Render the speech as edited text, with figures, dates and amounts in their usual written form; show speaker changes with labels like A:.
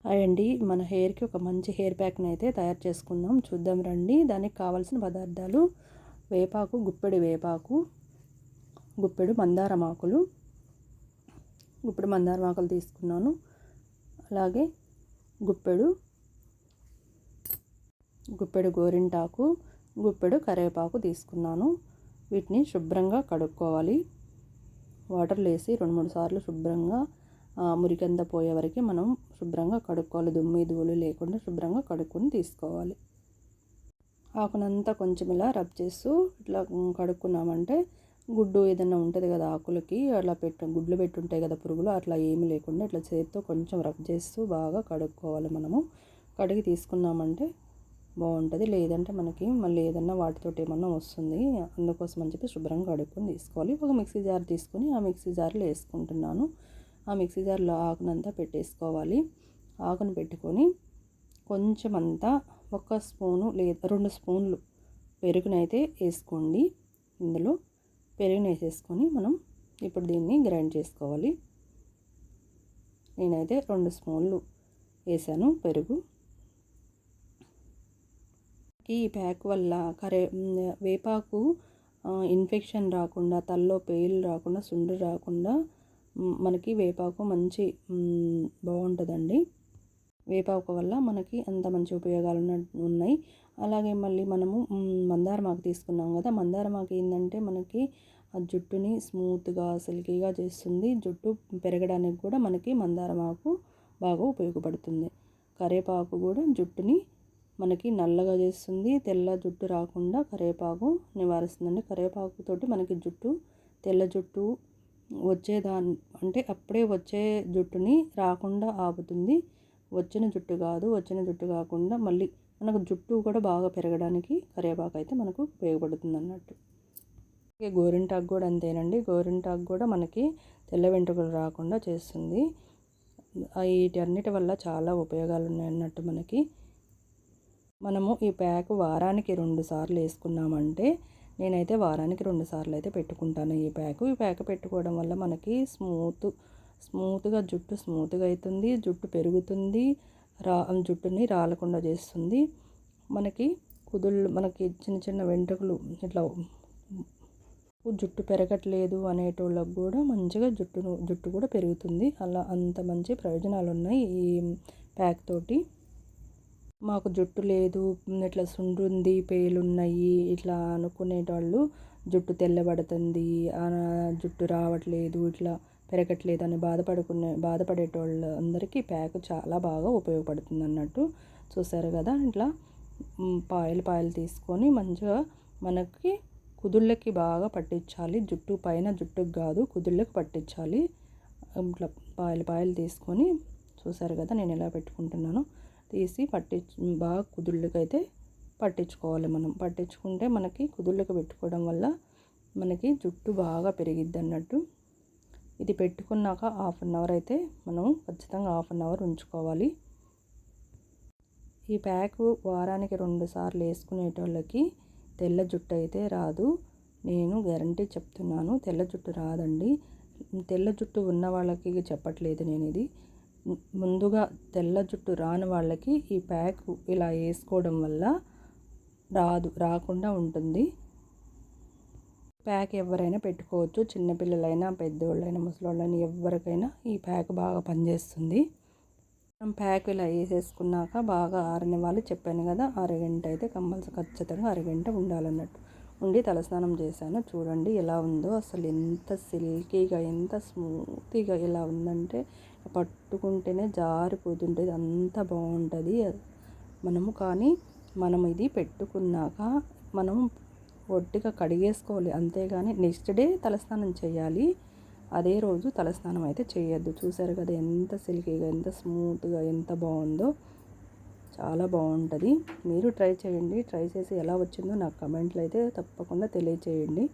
A: అండి, మన హెయిర్కి ఒక మంచి హెయిర్ ప్యాక్ని అయితే తయారు చేసుకుందాం. చూద్దాం రండి. దానికి కావాల్సిన పదార్థాలు: వేపాకు, గుప్పెడు వేపాకు, గుప్పెడు మందారం ఆకులు తీసుకున్నాను. అలాగే గుప్పెడు గోరింటాకు, గుప్పెడు కరివేపాకు తీసుకున్నాను. వీటిని శుభ్రంగా కడుక్కోవాలి. వాటర్లో వేసి 2-3 సార్లు శుభ్రంగా మురికంతా పోయే వరకు మనం శుభ్రంగా కడుక్కోవాలి. దుమ్ము ధూళి లేకుండా శుభ్రంగా కడుక్కొని తీసుకోవాలి. ఆకునంతా కొంచెం ఇలా రబ్ చేస్తూ ఇట్లా కడుక్కున్నామంటే గుడ్డు ఏదైనా ఉంటుంది కదా ఆకులకి, అలా గుడ్లు పెట్టుంటాయి కదా పురుగులు, అట్లా ఏమీ లేకుండా ఇట్లా చేతితో కొంచెం రబ్ చేస్తూ బాగా కడుక్కోవాలి. మనము కడిగి తీసుకున్నామంటే బాగుంటుంది. లేదంటే మనకి మళ్ళీ ఏదన్నా వాటితోటి ఏమన్నా వస్తుంది. అందుకోసం అని చెప్పి శుభ్రంగా కడుక్కొని తీసుకోవాలి. ఒక మిక్సీ జార్ తీసుకొని ఆ మిక్సీ జార్లో వేసుకుంటున్నాను. ఆ మిక్సీ జార్లో ఆకునంతా పెట్టేసుకోవాలి. ఆకును పెట్టుకొని కొంచెం అంతా 1 స్పూను లేదా 2 స్పూన్లు పెరుగునైతే వేసుకోండి. ఇందులో పెరుగుని వేసేసుకొని మనం ఇప్పుడు దీన్ని గ్రైండ్ చేసుకోవాలి. నేనైతే 2 స్పూన్లు వేసాను పెరుగు. ఈ ప్యాక్ వల్ల వేపాకు ఇన్ఫెక్షన్ రాకుండా, తలలో పేలు రాకుండా, సుండు రాకుండా మనకి వేపాకు మంచి బాగుంటుందండి. వేపాకు వల్ల మనకి అంత మంచి ఉపయోగాలు ఉన్నాయి. అలాగే మళ్ళీ మనము మందారమాకు తీసుకున్నాం కదా, మందారమాకు ఏంటంటే మనకి ఆ జుట్టుని స్మూత్గా సిల్కీగా చేస్తుంది. జుట్టు పెరగడానికి కూడా మనకి మందారమాకు బాగా ఉపయోగపడుతుంది. కరివేపాకు కూడా జుట్టుని మనకి నల్లగా చేస్తుంది. తెల్ల జుట్టు రాకుండా కరివేపాకు నివారిస్తుందండి. కరివేపాకుతోటి మనకి తెల్ల జుట్టు అంటే అప్పుడే వచ్చే జుట్టుని రాకుండా ఆపుతుంది. వచ్చిన జుట్టు కాకుండా మళ్ళీ మనకు జుట్టు కూడా బాగా పెరగడానికి కరివేపాకు అయితే మనకు ఉపయోగపడుతుంది అన్నట్టు. గోరింటాకు కూడా అంతేనండి. గోరింటాకు కూడా మనకి తెల్ల వెంట్రుకలు రాకుండా చేస్తుంది. వీటన్నిటి వల్ల చాలా ఉపయోగాలు ఉన్నాయన్నట్టు మనకి. మనము ఈ ప్యాక్ వారానికి 2 సార్లు వేసుకున్నామంటే, నేనైతే వారానికి 2 సార్లు అయితే పెట్టుకుంటాను ఈ ప్యాక్ పెట్టుకోవడం వల్ల మనకి స్మూత్గా జుట్టు స్మూత్గా అవుతుంది. జుట్టు పెరుగుతుంది. జుట్టుని రాలకుండా చేస్తుంది. మనకి మనకి చిన్న చిన్న వెంట్రుకలు ఇట్లా జుట్టు పెరగట్లేదు అనేటోళ్ళకు కూడా మంచిగా జుట్టు కూడా పెరుగుతుంది. అలా అంత మంచి ప్రయోజనాలు ఉన్నాయి ఈ ప్యాక్ తోటి. మాకు జుట్టు లేదు, ఇట్లా సుండ్రుంది, పేలున్నాయి ఇట్లా అనుకునేటోళ్ళు, జుట్టు తెల్లబడుతుంది, జుట్టు రావట్లేదు, ఇట్లా పెరగట్లేదు అని బాధపడేటోళ్ళు అందరికీ ప్యాక్ చాలా బాగా ఉపయోగపడుతుంది అన్నట్టు. చూసారు కదా, ఇట్లా పాయలు తీసుకొని మంచిగా మనకి కుదుళ్ళకి బాగా పట్టించాలి. జుట్టు పైన జుట్టుకు కాదు, కుదుళ్ళకి పట్టించాలి. ఇట్లా పాయలు తీసుకొని చూసారు కదా నేను ఎలా పెట్టుకుంటున్నానో, తీసి బాగా కుదుళ్ళకైతే పట్టించుకోవాలి. మనం పట్టించుకుంటే మనకి కుదుళ్ళకి పెట్టుకోవడం వల్ల మనకి జుట్టు బాగా పెరిగిద్ది అన్నట్టు. ఇది పెట్టుకున్నాక 1/2 అవర్ అయితే మనం ఖచ్చితంగా 1/2 అవర్ ఉంచుకోవాలి. ఈ ప్యాక్ వారానికి 2 సార్లు వేసుకునేటోళ్ళకి తెల్ల జుట్టు అయితే రాదు. నేను గ్యారంటీ చెప్తున్నాను, తెల్ల జుట్టు రాదండి. తెల్ల జుట్టు ఉన్న వాళ్ళకి చెప్పట్లేదు నేను ఇది. ముందుగా తెల్ల జుట్టు రాని వాళ్ళకి ఈ ప్యాక్ ఇలా వేసుకోవడం వల్ల రాకుండా ఉంటుంది. ప్యాక్ ఎవరైనా పెట్టుకోవచ్చు. చిన్నపిల్లలైనా, పెద్దోళ్ళైనా, ముసలోళ్ళైనా ఎవరికైనా ఈ ప్యాక్ బాగా పనిచేస్తుంది. మనం ప్యాక్ ఇలా వేసేసుకున్నాక బాగా ఆరనివ్వాలి. చెప్పాను కదా, అరగంట అయితే ఖచ్చితంగా అరగంట ఉండాలన్నట్టు. ఉండి తలస్నానం చేశాను. చూడండి ఎలా ఉందో, అసలు ఎంత సిల్కీగా, ఎంత స్మూత్గా ఎలా ఉందంటే పట్టుకుంటేనే జారిపోతుంటుంది. అంత బాగుంటుంది. మనం ఇది పెట్టుకున్నాక మనం ఒట్టిగా కడిగేసుకోవాలి, అంతేగాని నెక్స్ట్ డే తలస్నానం చేయాలి. అదే రోజు తలస్నానం అయితే చేయొద్దు. చూసారు కదా ఎంత సిల్కీగా, ఎంత స్మూత్గా, ఎంత బాగుందో. చాలా బాగుంటుంది. మీరు ట్రై చేయండి. ట్రై చేసి ఎలా వచ్చిందో నాకు కమెంట్లో అయితే తప్పకుండా తెలియచేయండి.